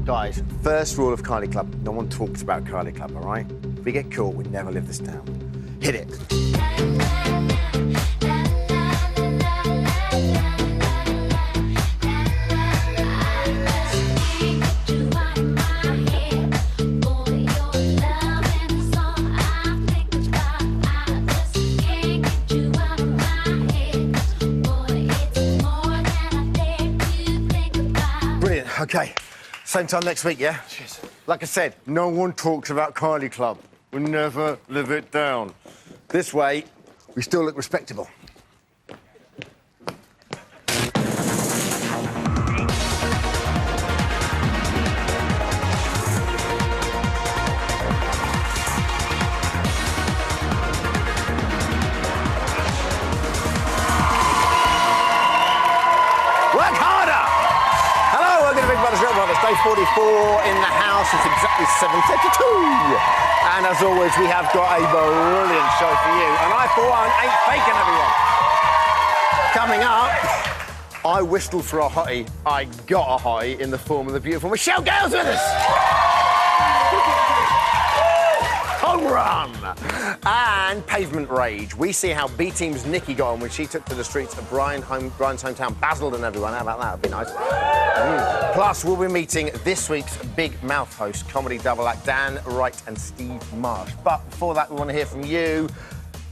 Guys, first rule of Kylie Club, no one talks about Kylie Club, all right? If we get caught, we never live this down. Hit it. Brilliant, okay. Same time next week, yeah? Cheers. Like I said, no one talks about Kylie Club. We never live it down. This way, we still look respectable. Work harder! Hello, welcome to Big Brother's Real Brothers. Day 44 in the house. It's exactly 7:32. And as always, we have got a brilliant show for you. And I, for one, ain't faking, everyone. Coming up, I whistled for a hottie. I got a hottie in the form of the beautiful Michelle Gale's with us. Home run! And Pavement Rage. We see how B-Team's Nikki got on when she took to the streets of Brian's hometown, Basildon, everyone. How about that? That'd be nice. Plus, we'll be meeting this week's Big Mouth host, comedy double act Dan Wright and Steve Marsh. But before that, we want to hear from you.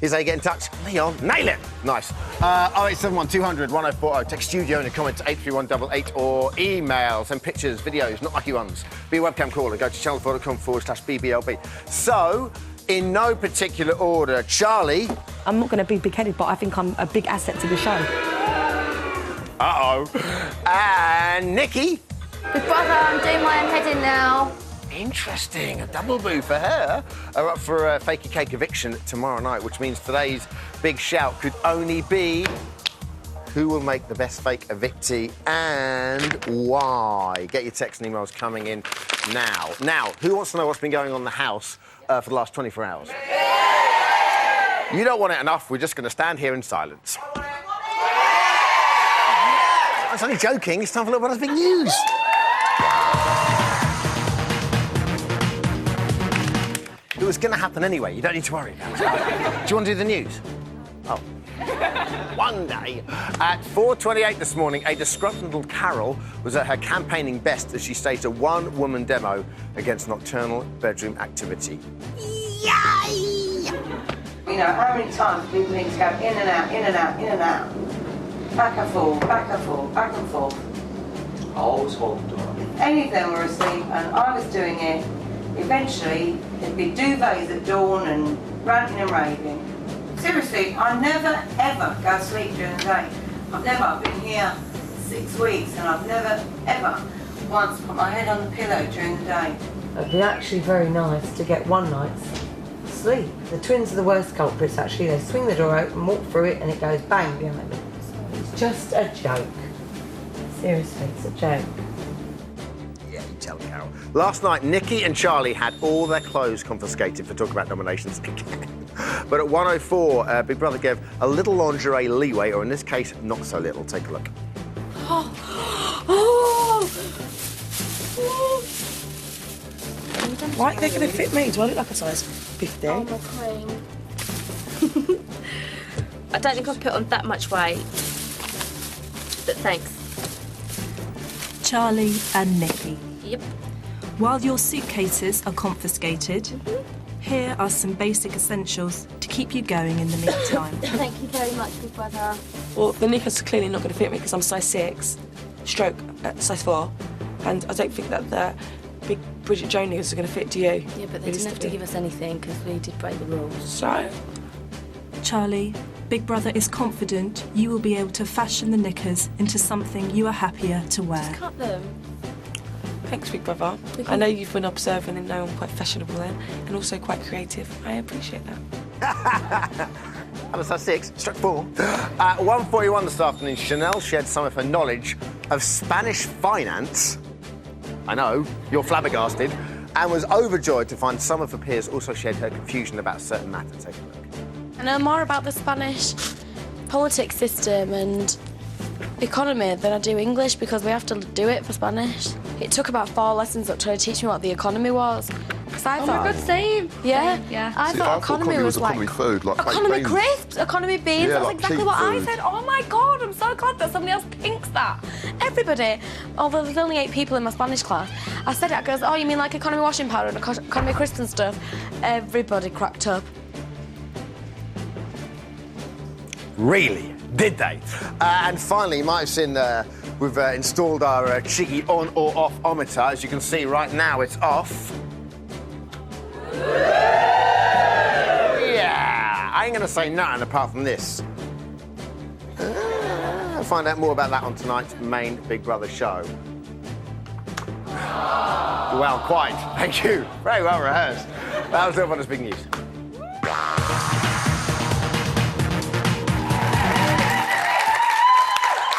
Here's how you get in touch. Leon, nail it! Nice. 0871 200 1040. Text studio in a comment to 83188 or email. Send pictures, videos, not lucky ones. Be a webcam caller. Go to channel4.com/BBLB. So, in no particular order, Charlie. I'm not going to be big-headed, but I think I'm a big asset to the show. Uh-oh. And Nikki. Big brother, I'm doing my own heading now. Interesting. A double boo for her. Are up for a fakey cake eviction tomorrow night, which means today's big shout could only be who will make the best fake evictee and why. Get your texts and emails coming in now. Now, who wants to know what's been going on in the house for the last 24 hours? You don't want it enough. We're just going to stand here in silence. I was only joking. It's time for a little bit of big news. It was going to happen anyway. You don't need to worry about it. Do you want to do the news? Oh. One day, at 4:28 this morning, a disgruntled Carol was at her campaigning best as she staged a one-woman demo against nocturnal bedroom activity. Yay! You know, how many times people need to go in and out, in and out, in and out. Back and forth, back and forth, back and forth. I always hold the door. Any of them were asleep and I was doing it. Eventually, it'd be duvets at dawn and ranting and raving. Seriously, I never, ever go to sleep during the day. I've been here 6 weeks and I've never, ever once put my head on the pillow during the day. It'd be actually very nice to get one night's sleep. The twins are the worst culprits, actually. They swing the door open, walk through it, and it goes bang behind them. It's just a joke. Seriously, it's a joke. Yeah, you tell Carol. Last night, Nikki and Charlie had all their clothes confiscated for Talk About nominations again. But at 1:04, Big Brother gave a little lingerie leeway, or in this case, not so little. Take a look. Why are they going to fit me? Do I look like a size 15? Oh, my queen. I don't think I've put on that much weight. But thanks. Charlie and Nikki. Yep. While your suitcases are confiscated, here are some basic essentials to keep you going in the meantime. Thank you very much, Big Brother. Well, the knickers are clearly not going to fit me because I'm size 6, stroke size 4, and I don't think that the big Bridget Jones knickers are going to fit, do you? Yeah, but they didn't have to give us anything because we did break the rules. So? Charlie, Big Brother is confident you will be able to fashion the knickers into something you are happier to wear. Just cut them. Thanks, Big Brother. I know you've been observant and know I'm quite fashionable then, and also quite creative. I appreciate that. That was size 6, stroke 4. At 1:41 this afternoon, Chanel shared some of her knowledge of Spanish finance. I know, you're flabbergasted. And was overjoyed to find some of her peers also shared her confusion about certain matters. Take a look. I know more about the Spanish politics system and economy than I do English because we have to do it for Spanish. It took about 4 lessons up to teach me what the economy was. Because I thought, my God, same. yeah, Yeah. I thought economy was like economy food, like economy baked beans. crisps, economy beans. Yeah, That's like exactly cheap what I food. said. Oh my God, I'm so glad that somebody else thinks that. Everybody, although there's only 8 people in my Spanish class, I said it. I goes, oh, you mean like economy washing powder and economy crisps and stuff? Everybody cracked up. Really? Did they? And finally, you might have seen we've installed our cheeky on or off-ometer. As you can see right now, it's off. Yeah, I ain't going to say nothing apart from this. I'll find out more about that on tonight's main Big Brother show. Well, quite. Thank you. Very well rehearsed. That was everyone's big news.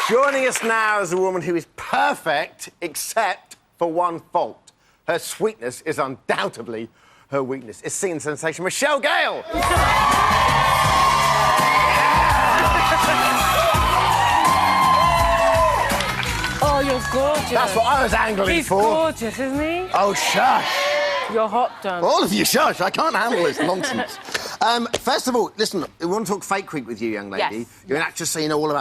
Joining us now is a woman who is perfect except for one fault. Her sweetness is undoubtedly her weakness. It's singing sensation Michelle Gale. Oh, you're gorgeous. That's what I was angling He's for. gorgeous, isn't he? Oh, shush. You're hot, John. All of you, shush. I can't handle this nonsense. First of all, listen, we want to talk Fake Week with you, young lady. Yes. You're an actress, so you know all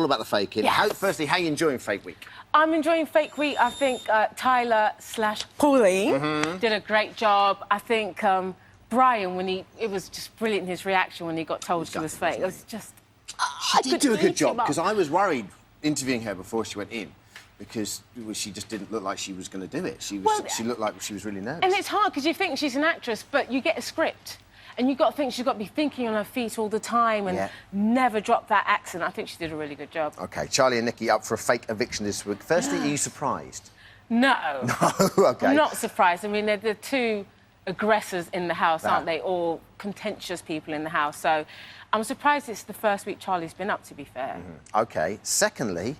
about the faking. Yes. Firstly, how are you enjoying Fake Week? I'm enjoying Fake Week. I think Tyler/Pauline did a great job. I think Brian, it was just brilliant, his reaction when he got told she was fake. It was just... She did do a good job, because I was worried interviewing her before she went in, because she just didn't look like she was going to do it. She looked like she was really nervous. And it's hard, because you think she's an actress, but you get a script, and you've got to think she's got to be thinking on her feet all the time and never drop that accent. I think she did a really good job. OK, Charlie and Nikki up for a fake eviction this week. Firstly, are you surprised? No. No, OK. I'm not surprised. I mean, they're the 2 aggressors in the house, aren't they? All contentious people in the house. So I'm surprised it's the first week Charlie's been up, to be fair. OK. Secondly,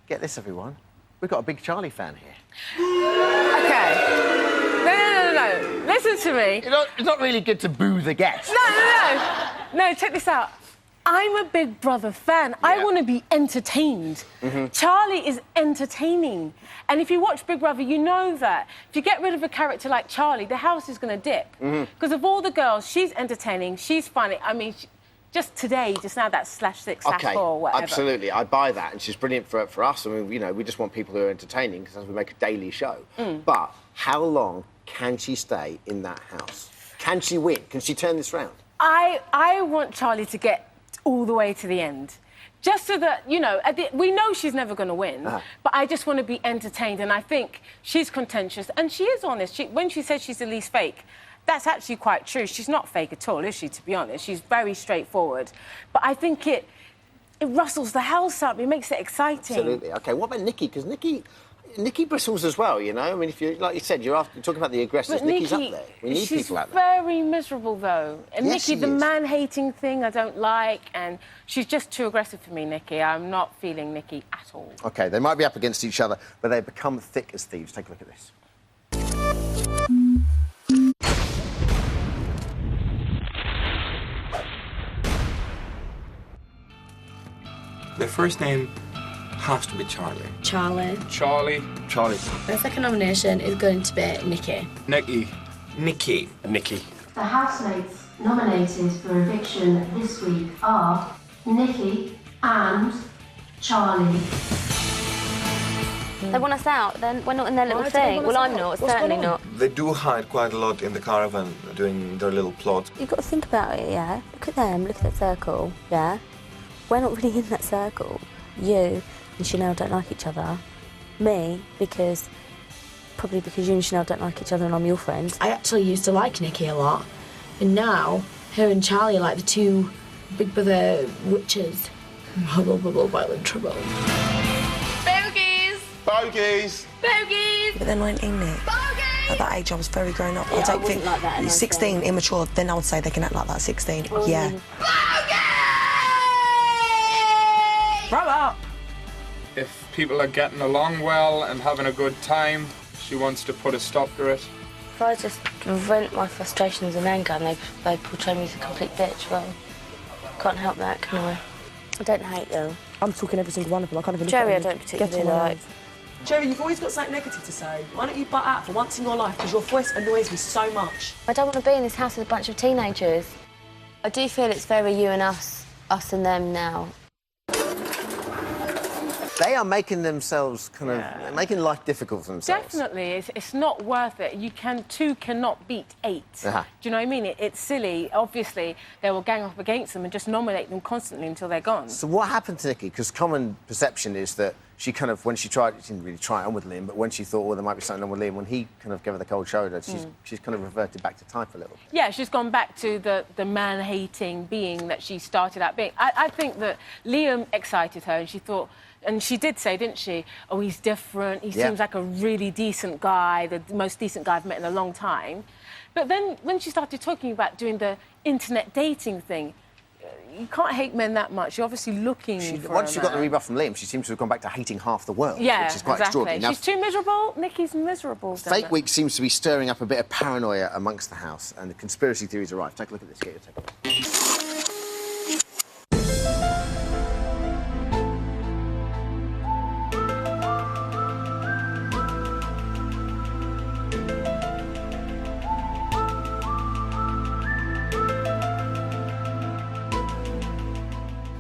get this, everyone. We've got a big Charlie fan here. OK. No. Listen to me. It's not really good to boo the guest. No, check this out. I'm a Big Brother fan. I want to be entertained. Charlie is entertaining. And if you watch Big Brother, you know that. If you get rid of a character like Charlie, the house is going to dip. Because of all the girls, she's entertaining, she's funny. I mean, just now, that's /6/4, whatever. Absolutely, I buy that, and she's brilliant for us. I mean, you know, we just want people who are entertaining, because we make a daily show. But how long can she stay in that house? Can she win? Can she turn this round? I want Charlie to get all the way to the end. Just so that, you know, we know she's never going to win, but I just want to be entertained, and I think she's contentious, and she is honest. When she says she's the least fake, that's actually quite true. She's not fake at all, is she, to be honest? She's very straightforward. But I think it rustles the house up. It makes it exciting. Absolutely. OK, what about Nikki? Because Nikki bristles as well, you know? I mean, like you said, you're talking about the aggressors. Nikki's up there. We need people out there. She's very miserable, though. And Yes, Nikki, the she is. man-hating thing I don't like, and she's just too aggressive for me, Nikki. I'm not feeling Nikki at all. OK, they might be up against each other, but they become thick as thieves. Take a look at this. The first name has to be Charlie. Charlie. Charlie. Charlie. The second nomination is going to be Nikki. Nikki. Nikki. Nikki. The housemates nominated for eviction this week are Nikki and Charlie. They want us out, then we're not in their little thing. Well, I'm not, certainly not. They do hide quite a lot in the caravan, doing their little plot. You've got to think about it, yeah? Look at them, look at that circle, yeah? We're not really in that circle. You and Chanel don't like each other. Me, probably because you and Chanel don't like each other and I'm your friend. I actually used to like Nikki a lot, and now her and Charlie are like the 2 Big Brother witches. Hubble, bubble, violent trouble. Bogies! Bogies! Bogies! But they're 19, Nick. Bogies! At that age, I was very grown up. Yeah, I don't I wasn't think like that in 16, immature. Then I would say they can act like that at 16. Yeah. Grow up! If people are getting along well and having a good time, she wants to put a stop to it. If I just vent my frustrations and anger and they portray me as a complete bitch, well, can't help that, can I? I don't hate them. I'm talking every single one of them. I can't even look Jerry, at I them. don't particularly Get on my like. nerves. Jerry, you've always got something negative to say. Why don't you butt out for once in your life? Because your voice annoys me so much. I don't want to be in this house with a bunch of teenagers. I do feel it's very you and us and them now. They are making themselves making life difficult for themselves. Definitely, it's not worth it. Two cannot beat 8. Do you know what I mean? It's silly. Obviously, they will gang up against them and just nominate them constantly until they're gone. So what happened to Nikki? Because common perception is that she when she didn't really try it on with Liam, but when she thought, well, there might be something on with Liam, when he kind of gave her the cold shoulder, she's kind of reverted back to type a little. Yeah, she's gone back to the man-hating being that she started out being. I think that Liam excited her, and she thought. And she did say, didn't she, oh, he's different, he seems like a really decent guy, the most decent guy I've met in a long time. But then when she started talking about doing the internet dating thing, you can't hate men that much. You're obviously looking for Once a she got the man. rebuff from Liam, she seems to have gone back to hating half the world, Yeah, which is quite exactly. extraordinary. Now, She's too miserable. Nikki's miserable. Fake Week seems to be stirring up a bit of paranoia amongst the house, and the conspiracy theories arrive. Take a look at this. Get your take.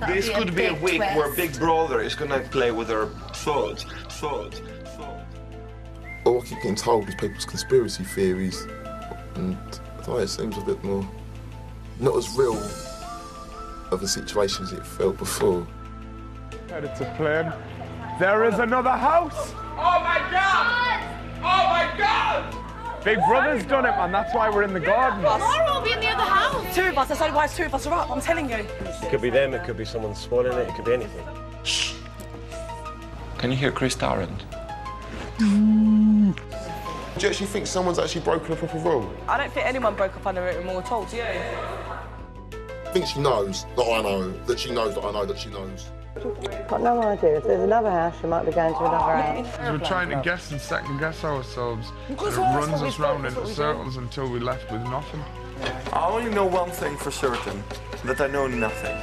This could be a week where Big Brother is gonna play with her thoughts. All I keep getting told is people's conspiracy theories, and I don't know, it seems a bit more not as real of a situation as it felt before. It's a plan. There is another house. Oh my God! Oh my God! Big Brother's done it, man. That's why we're in the garden. Tomorrow we'll be in the other house. 2 of us, that's only why 2 of us are up, I'm telling you. It could be them, it could be someone spoiling it, it could be anything. Shh. Can you hear Chris Tarrant? Do you actually think someone's actually broken a proper rule? I don't think anyone broke up under it more at all, do you? I think she knows that I know, that she knows that I know that she knows. Got no idea. If there's another house, you might be going to another house. We're trying to guess and second guess ourselves. It runs us round in circles until we're left with nothing. I only know one thing for certain, that I know nothing.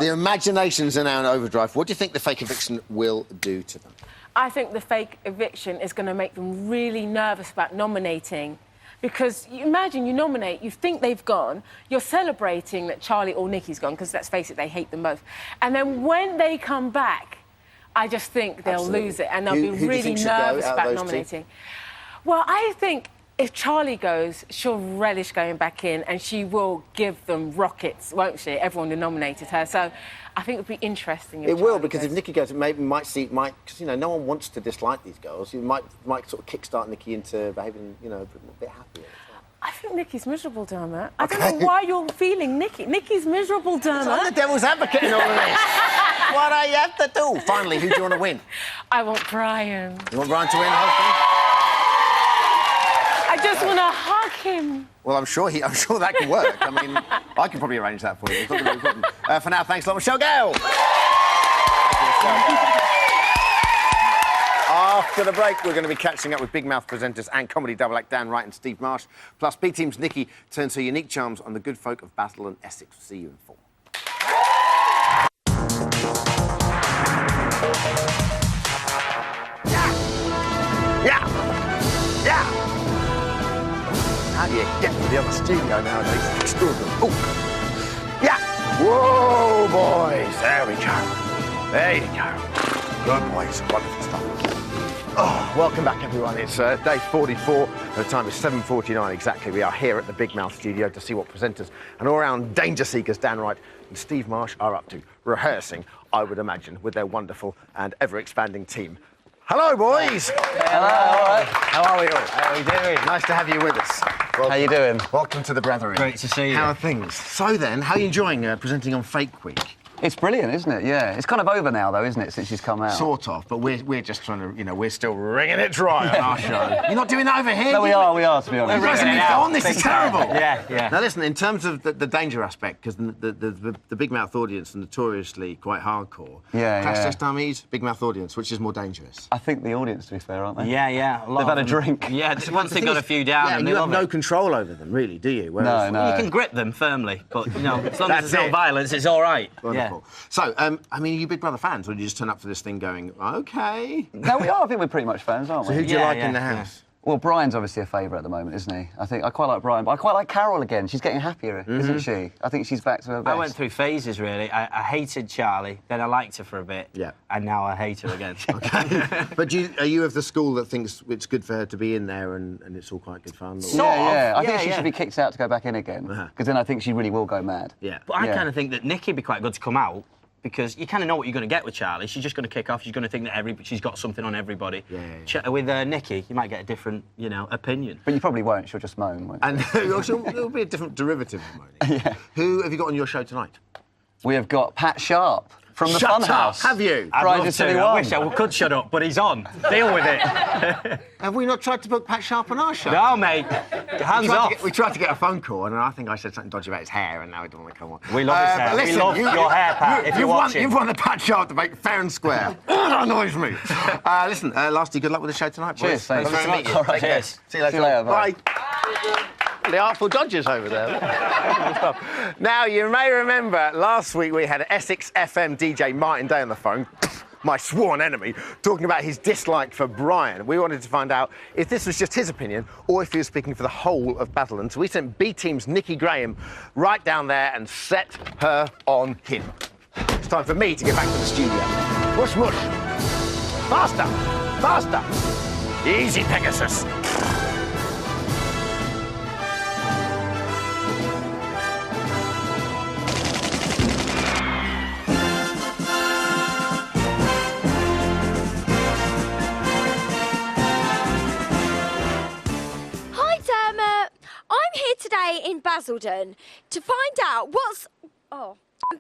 The imaginations are now in overdrive. What do you think the fake eviction will do to them? I think the fake eviction is going to make them really nervous about nominating. Because you imagine you nominate, you think they've gone, you're celebrating that Charlie or Nikki's gone, because let's face it, they hate them both. And then when they come back, I just think they'll lose it and they'll be really nervous about nominating. Well, I think if Charlie goes, she'll relish going back in and she will give them rockets, won't she? Everyone who nominated her. So I think it would be interesting if It will, Charlie because goes. if Nikki goes, it might because, you know, no one wants to dislike these girls. You might sort of kickstart Nikki into behaving, you know, a bit happier. I think Nikki's miserable, Dermot. I don't know why you're feeling Nikki. Nikki's miserable, Dermot. I'm the devil's advocate in all of this. What do you have to do? Finally, who do you want to win? I want Brian. You want Brian to win the whole thing? I just want to hug him. Well, I'm sure that can work. I mean, I can probably arrange that for you. It's not going to be a problem. For now, thanks a lot, Michelle Gale. After the break, we're going to be catching up with Big Mouth presenters and comedy double act Dan Wright and Steve Marsh. Plus, B Team's Nikki turns her unique charms on the good folk of Basel and Essex. See you in 4. Yeah! How do you get to the other studio nowadays? It's extraordinary. Oh! Yeah! Whoa, boys! There we go. There you go. Good boys. Wonderful stuff. Oh, welcome back, everyone. It's day 44. The time is 7:49 exactly. We are here at the Big Mouth studio to see what presenters and all-round danger seekers Dan Wright and Steve Marsh are up to, rehearsing, I would imagine, with their wonderful and ever-expanding team. Hello, boys. Hello. How are we all? How are we doing? Nice to have you with us. How you doing? Welcome to the Brethren. Great to see you. How are things? So then, how are you enjoying presenting on Fake Week? It's brilliant, isn't it? Yeah. It's kind of over now, though, isn't it, since she's come out? Sort of, but we're just trying to, you know, we're still wringing it dry on our show. You're not doing that over here? No, we are, to be honest. You guys have moved on, this is terrible. Yeah. Now, listen, in terms of the danger aspect, because the big mouth audience are notoriously quite hardcore. Crash test dummies, big mouth audience, which is more dangerous? I think the audience, to be fair, aren't they? Yeah. They've had a drink. Yeah, once they've got a few down. Yeah, and you have no control over them, really, do you? No. You can grip them firmly, but, you know, as long as there's no violence, it's all right. Wonderful. Yeah. So, I mean, are you Big Brother fans, or do you just turn up for this thing going, OK? No, we are. I think we're pretty much fans, aren't we? So who do you like in the house? Well, Brian's obviously a favourite at the moment, isn't he? I think I quite like Brian, but I quite like Carol again. She's getting happier, isn't she? I think she's back to her best. I went through phases, really. I hated Charlie, then I liked her for a bit, and now I hate her again. OK. But are you of the school that thinks it's good for her to be in there and it's all quite good fun? Yeah. I think she should be kicked out to go back in again, because then I think she really will go mad. Yeah. But I kind of think that Nikki'd be quite good to come out, because you kind of know what you're going to get with Charlie. She's just going to kick off. She's going to think that she's got something on everybody. With Nikki, you might get a different, opinion. But you probably won't. She'll just moan, won't And it'll be a different derivative of moaning. Who have you got on your show tonight? We have got Pat Sharp from the Shut Funhouse. Have you? I'd love to. I wish I could shut up, but he's on. Deal with it. Have we not tried to book Pat Sharp on our show? No, mate. Hands off. We tried to get a phone call, and I think I said something dodgy about his hair, and now he doesn't want to come on. We love his hair. Listen, we love your hair, Pat, if you're watching. You've won the Pat Sharp debate fair and square. That annoys me. Listen, Lasty, good luck with the show tonight, boys. Cheers, thanks Nice to meet you. All right, Cheers. See you later. Bye. The Artful Dodgers over there. Now, you may remember last week we had Essex FM DJ Martin Day on the phone, my sworn enemy, talking about his dislike for Brian. We wanted to find out if this was just his opinion or if he was speaking for the whole of Basildon. So we sent B Team's Nikki Graham right down there and set her on him. It's time for me to get back to the studio. Whoosh, whoosh. Faster, faster. Easy, Pegasus. Today in Basildon to find out what's...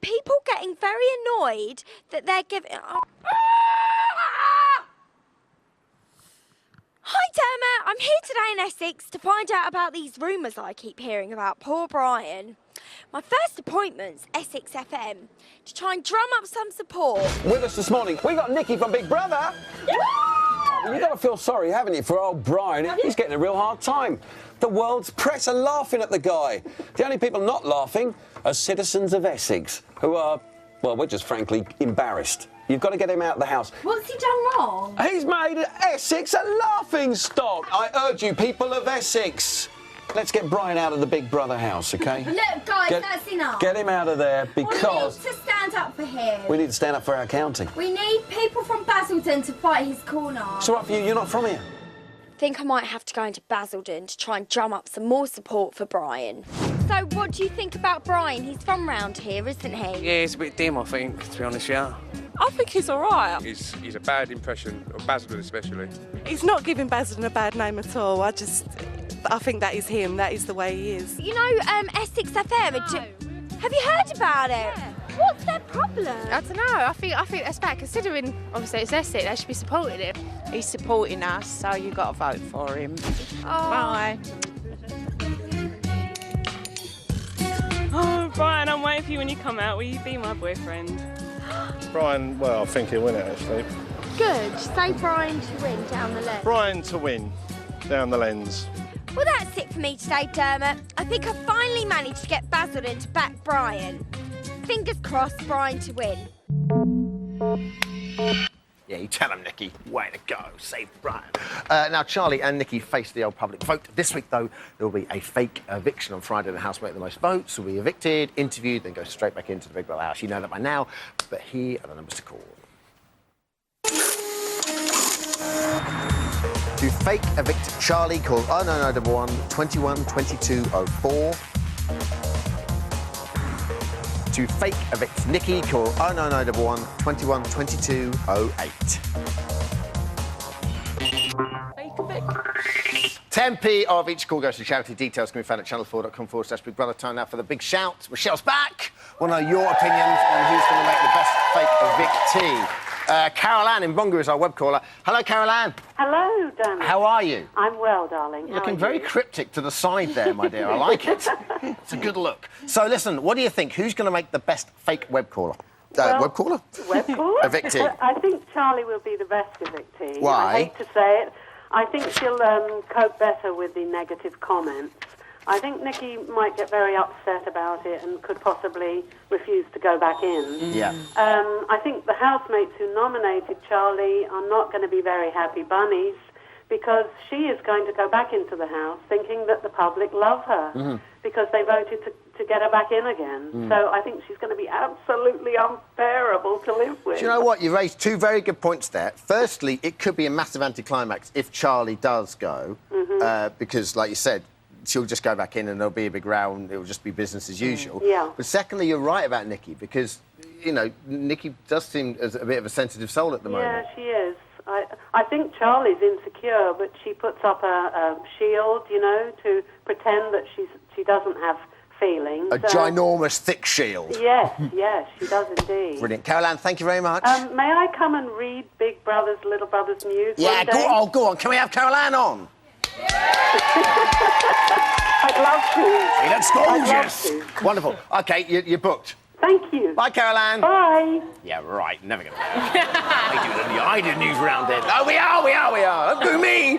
people getting very annoyed that they're giving... Hi, Dermot. I'm here today in Essex to find out about these rumours I keep hearing about poor Brian. My first appointment's Essex FM to try and drum up some support. With us this morning, we got Nikki from Big Brother. You've got to feel sorry, haven't you, for old Brian? He's getting a real hard time. The world's press are laughing at the guy. The only people not laughing are citizens of Essex, who are, well, we're just frankly embarrassed. You've got to get him out of the house. What's he done wrong? He's made Essex a laughing stock. I urge you, people of Essex, let's get Brian out of the Big Brother house, OK? Look, guys, that's enough. Get him out of there, because... We need to stand up for him. We need to stand up for our county. We need people from Basildon to fight his corner. It's all right for you, you're not from here. I think I might have to go into Basildon to try and drum up some more support for Brian. So what do you think about Brian? He's from round here, isn't he? Yeah, he's a bit dim, I think, to be honest, yeah. I think he's all right. He's a bad impression of Basildon, especially. He's not giving Basildon a bad name at all. I think that is him. That is the way he is. You know, Essex FM. Have you heard about it? Yeah. What's their problem? I don't know. I think that's bad. Considering obviously it's Essex, they should be supporting him. He's supporting us, so you got to vote for him. Oh. Bye. Oh, Brian, I'm waiting for you when you come out. Will you be my boyfriend? Brian, well, I think he'll win it, actually. Good. Say Brian to win down the lens. Brian to win down the lens. Well, that's it for me today, Dermot. I think I finally managed to get Basildon to back Brian. Fingers crossed, Brian to win. Yeah, you tell him, Nikki. Way to go. Save Brian. Now, Charlie and Nikki face the old public vote. This week, though, there will be a fake eviction on Friday. The housemate with the most votes will be evicted, interviewed, then go straight back into the Big Brother house. You know that by now, but here are the numbers to call. To fake evict Charlie, call 09911 21 2204. To fake evict Nikki, call 09911 21 2208. Fake evict. 10p of each call goes to charity. Details can be found at channel4.com/Big Brother. Time now for the big shout. Michelle's back. Want to know your opinions on who's going to make the best fake evictee. Carol Ann in Bonga is our web caller. Hello, Carol Ann. Hello, Danny. How are you? I'm well, darling. How Looking are very you? cryptic to the side there, my dear. I like it. It's a good look. So, listen, what do you think? Who's going to make the best fake web caller? Web caller? Web caller? Evictee. I think Charlie will be the best evictee. Why? I hate to say it. I think she'll cope better with the negative comments. I think Nikki might get very upset about it and could possibly refuse to go back in. Yeah. I think the housemates who nominated Charlie are not going to be very happy bunnies because she is going to go back into the house thinking that the public love her because they voted to get her back in again. So I think she's going to be absolutely unbearable to live with. Do you know what? You raised two very good points there. Firstly, it could be a massive anticlimax if Charlie does go because, like you said, she'll just go back in and there'll be a big row and it'll just be business as usual. Yeah. But secondly, you're right about Nikki because, you know, Nikki does seem as a bit of a sensitive soul at the moment. Yeah, she is. I think Charlie's insecure, but she puts up a shield, you know, to pretend that she doesn't have feelings. A ginormous, thick shield. Yes, she does indeed. Brilliant. Carol Ann, thank you very much. May I come and read Big Brother's, Little Brother's news Yeah, one day? go on. Can we have Carol Ann on? I'd love to. He looks gorgeous. I'd love to. Wonderful. OK, you're booked. Thank you. Bye, Carol Ann. Bye. Yeah, right. Never going to I do news round then. Oh, we are. Don't do me.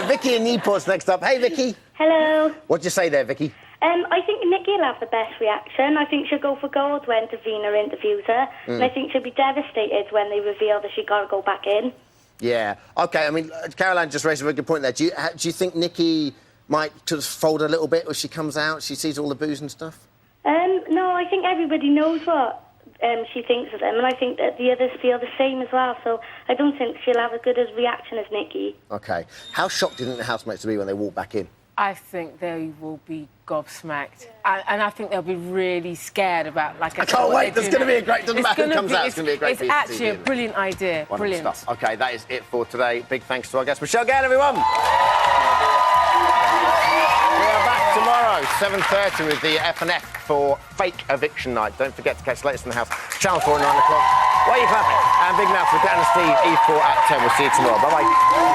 Vicky in Newport's next up. Hey, Vicky. Hello. What'd you say there, Vicky? I think Nikki will have the best reaction. I think she'll go for gold when Davina interviews her. And I think she'll be devastated when they reveal that she's got to go back in. Yeah. OK, I mean, Carol Ann just raised a very good point there. Do you think Nikki might just fold a little bit when she comes out? She sees all the booze and stuff? No, I think everybody knows what she thinks of them, and I think that the others feel the same as well, so I don't think she'll have as good a reaction as Nikki. OK. How shocked do you think the housemates will be when they walk back in? I think they will be gobsmacked. And I think they'll be really scared about, like... I can't wait. There's going to be a great... Doesn't matter who comes out, it's going to be a great It's piece of actually TV, a brilliant idea. Wonderful Brilliant. stuff. OK, that is it for today. Big thanks to our guest, Michelle Gale, everyone. We are back tomorrow, 7:30, with the F&F for Fake Eviction Night. Don't forget to catch the latest in the house. Channel 4 at 9 o'clock. Why are you clapping? And big mouth with Dan and Steve, E4 at 10. We'll see you tomorrow. Bye-bye.